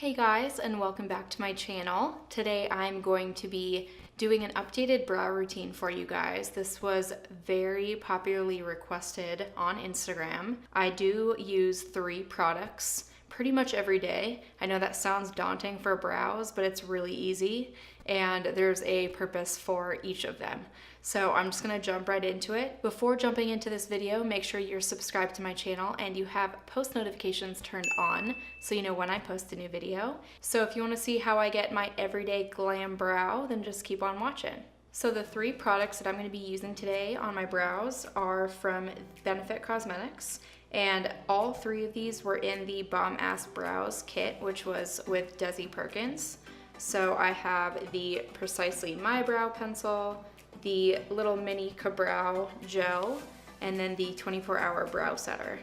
Hey guys, and welcome back to my channel. Today I'm going to be doing an updated brow routine for you guys. This was very popularly requested on Instagram. I do use 3 products pretty much every day. I know that sounds daunting for brows, but it's really easy and there's a purpose for each of them. So I'm just gonna jump right into it. Before jumping into this video, make sure you're subscribed to my channel and you have post notifications turned on so you know when I post a new video. So if you wanna see how I get my everyday glam brow, then just keep on watching. So the 3 products that I'm gonna be using today on my brows are from Benefit Cosmetics, and all 3 of these were in the Bomb Ass Brows kit, which was with DESI Perkins. So I have the Precisely My Brow Pencil, the little mini Kabrow gel, and then the 24-hour brow setter.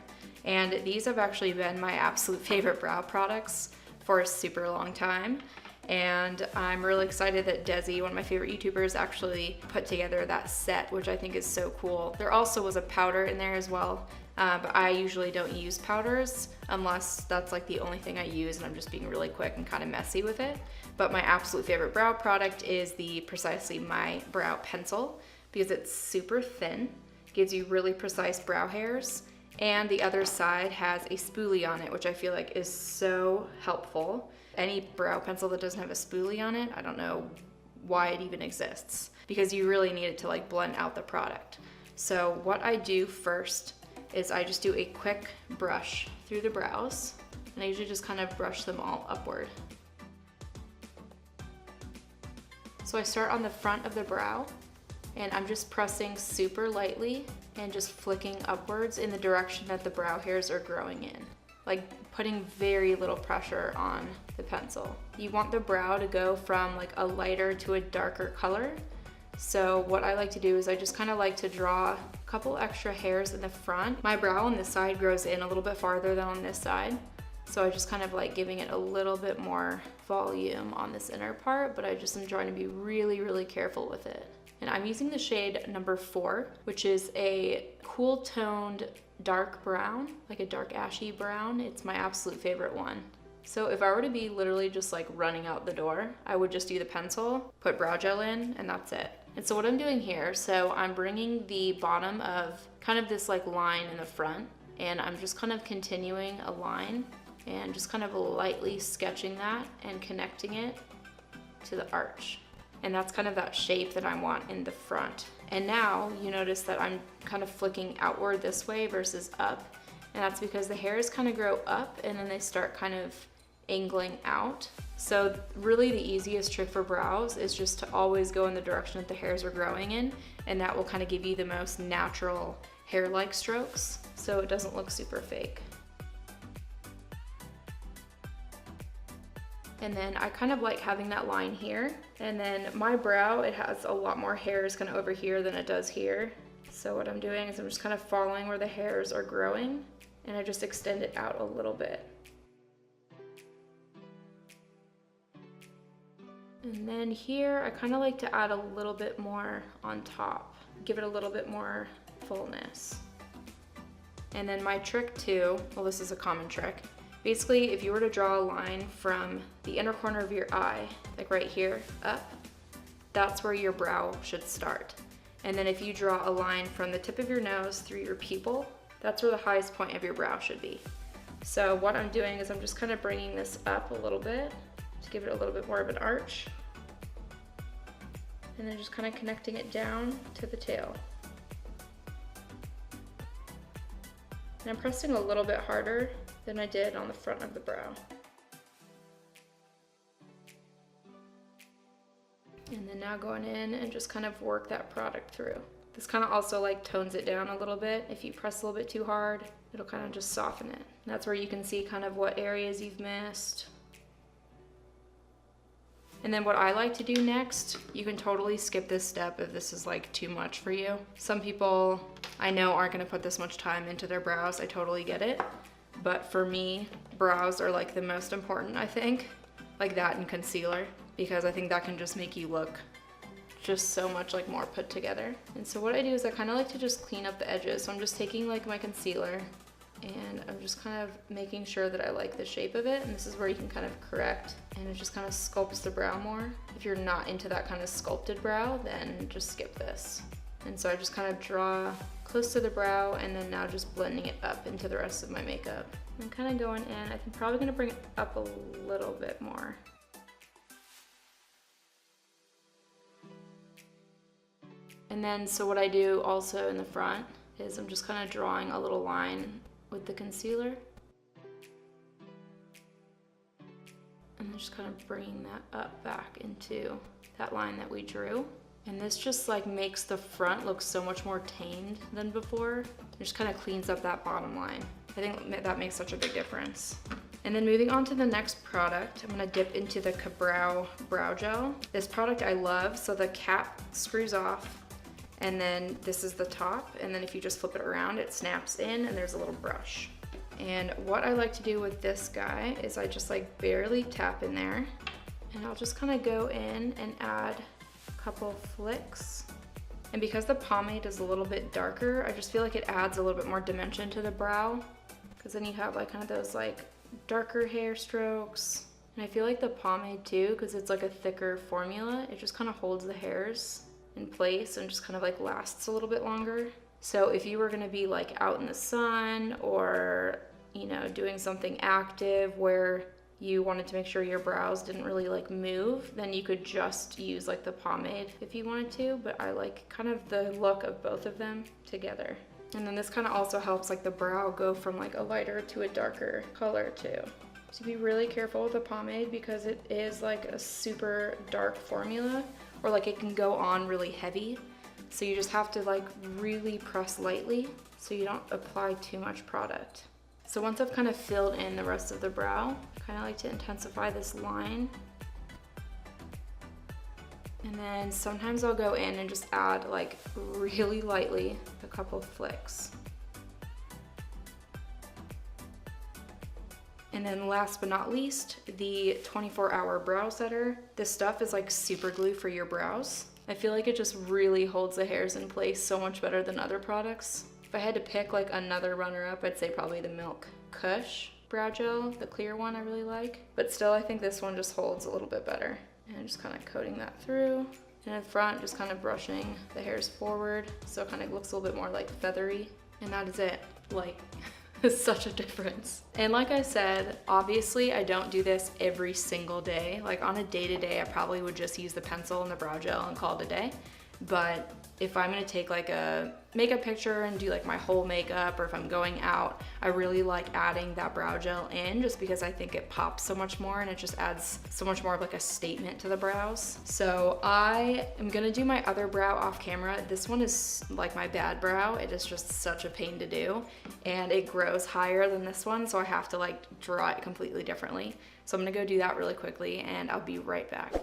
And these have actually been my absolute favorite brow products for a super long time. And I'm really excited that DESI, one of my favorite YouTubers, actually put together that set, which I think is so cool. There also was a powder in there as well, but I usually don't use powders unless that's like the only thing I use and I'm just being really quick and kind of messy with it. But my absolute favorite brow product is the Precisely My Brow Pencil because it's super thin, gives you really precise brow hairs, and the other side has a spoolie on it, which I feel like is so helpful. Any brow pencil that doesn't have a spoolie on it, I don't know why it even exists, because you really need it to like blend out the product. So what I do first is I just do a quick brush through the brows, and I usually just kind of brush them all upward. So I start on the front of the brow, and I'm just pressing super lightly and just flicking upwards in the direction that the brow hairs are growing in, like putting very little pressure on the pencil. You want the brow to go from like a lighter to a darker color. So what I like to do is I just kind of like to draw a couple extra hairs in the front. My brow on this side grows in a little bit farther than on this side. So I just kind of like giving it a little bit more volume on this inner part, but I just am trying to be really, really careful with it. And I'm using the shade number 4, which is a cool toned dark brown, like a dark ashy brown. It's my absolute favorite one. So if I were to be literally just like running out the door, I would just do the pencil, put brow gel in, and that's it. And so what I'm doing here, so I'm bringing the bottom of kind of this like line in the front, and I'm just kind of continuing a line and just kind of lightly sketching that and connecting it to the arch. And that's kind of that shape that I want in the front. And now you notice that I'm kind of flicking outward this way versus up. And that's because the hairs kind of grow up and then they start kind of angling out. So really the easiest trick for brows is just to always go in the direction that the hairs are growing in, and that will kind of give you the most natural hair-like strokes so it doesn't look super fake. And then I kind of like having that line here. And then my brow, it has a lot more hairs kind of over here than it does here. So what I'm doing is I'm just kind of following where the hairs are growing, and I just extend it out a little bit. And then here, I kind of like to add a little bit more on top, give it a little bit more fullness. And then my trick too, well, this is a common trick. Basically, if you were to draw a line from the inner corner of your eye, like right here, up, that's where your brow should start. And then if you draw a line from the tip of your nose through your pupil, that's where the highest point of your brow should be. So what I'm doing is I'm just kind of bringing this up a little bit to give it a little bit more of an arch. And then just kind of connecting it down to the tail. And I'm pressing a little bit harder than I did on the front of the brow. And then now going in and just kind of work that product through. This kind of also like tones it down a little bit. If you press a little bit too hard, it'll kind of just soften it. And that's where you can see kind of what areas you've missed. And then what I like to do next, you can totally skip this step if this is like too much for you. Some people I know aren't gonna put this much time into their brows, I totally get it. But for me, brows are like the most important, I think. Like that and concealer, because I think that can just make you look just so much like more put together. And so what I do is I kind of like to just clean up the edges. So I'm just taking like my concealer And I'm just kind of making sure that I like the shape of it, and this is where you can kind of correct, and it just kind of sculpts the brow more. If you're not into that kind of sculpted brow, then just skip this. And so I just kind of draw close to the brow, and then now just blending it up into the rest of my makeup. I'm kind of going in, I'm probably gonna bring it up a little bit more. And then, so what I do also in the front is I'm just kind of drawing a little line with the concealer. And then just kind of bringing that up back into that line that we drew. And this just like makes the front look so much more tamed than before. It just kind of cleans up that bottom line. I think that makes such a big difference. And then moving on to the next product, I'm gonna dip into the Kabrow Brow Gel. This product I love, so the cap screws off, and then this is the top, and then if you just flip it around, it snaps in, and there's a little brush. And what I like to do with this guy is I just like barely tap in there, and I'll just kind of go in and add a couple flicks. And because the pomade is a little bit darker, I just feel like it adds a little bit more dimension to the brow, because then you have like kind of those like darker hair strokes. And I feel like the pomade too, because it's like a thicker formula, it just kind of holds the hairs in place and just kind of like lasts a little bit longer. So if you were gonna be like out in the sun, or you know, doing something active where you wanted to make sure your brows didn't really like move, then you could just use like the pomade if you wanted to, but I like kind of the look of both of them together. And then this kind of also helps like the brow go from like a lighter to a darker color too. So be really careful with the pomade, because it is like a super dark formula, or like it can go on really heavy. So you just have to like really press lightly so you don't apply too much product. So once I've kind of filled in the rest of the brow, I kind of like to intensify this line. And then sometimes I'll go in and just add like really lightly a couple flicks. And then last but not least, the 24-hour brow setter. This stuff is like super glue for your brows. I feel like it just really holds the hairs in place so much better than other products. If I had to pick like another runner-up, I'd say probably the Milk Kush brow gel, the clear one I really like. But still, I think this one just holds a little bit better. And just kind of coating that through. And in front, just kind of brushing the hairs forward, so it kind of looks a little bit more like feathery. And that is it. Like, it's such a difference. And like I said, obviously I don't do this every single day. Like on a day-to-day, I probably would just use the pencil and the brow gel and call it a day. But if I'm gonna take like a makeup picture and do like my whole makeup, or if I'm going out, I really like adding that brow gel in, just because I think it pops so much more and it just adds so much more of like a statement to the brows. So I am gonna do my other brow off camera. This one is like my bad brow. It is just such a pain to do, and it grows higher than this one, so I have to like draw it completely differently. So I'm gonna go do that really quickly, and I'll be right back.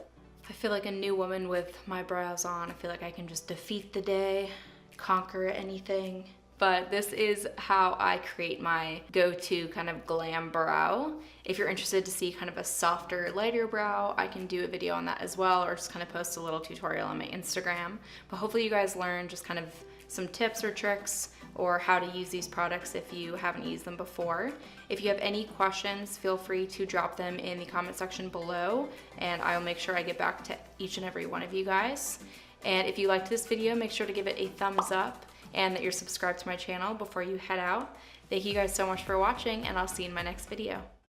I feel like a new woman with my brows on. I feel like I can just defeat the day, conquer anything. But this is how I create my go-to kind of glam brow. If you're interested to see kind of a softer, lighter brow, I can do a video on that as well, or just kind of post a little tutorial on my Instagram. But hopefully you guys learn just kind of some tips or tricks, or how to use these products if you haven't used them before. If you have any questions, feel free to drop them in the comment section below, and I will make sure I get back to each and every one of you guys. And if you liked this video, make sure to give it a thumbs up, and that you're subscribed to my channel before you head out. Thank you guys so much for watching, and I'll see you in my next video.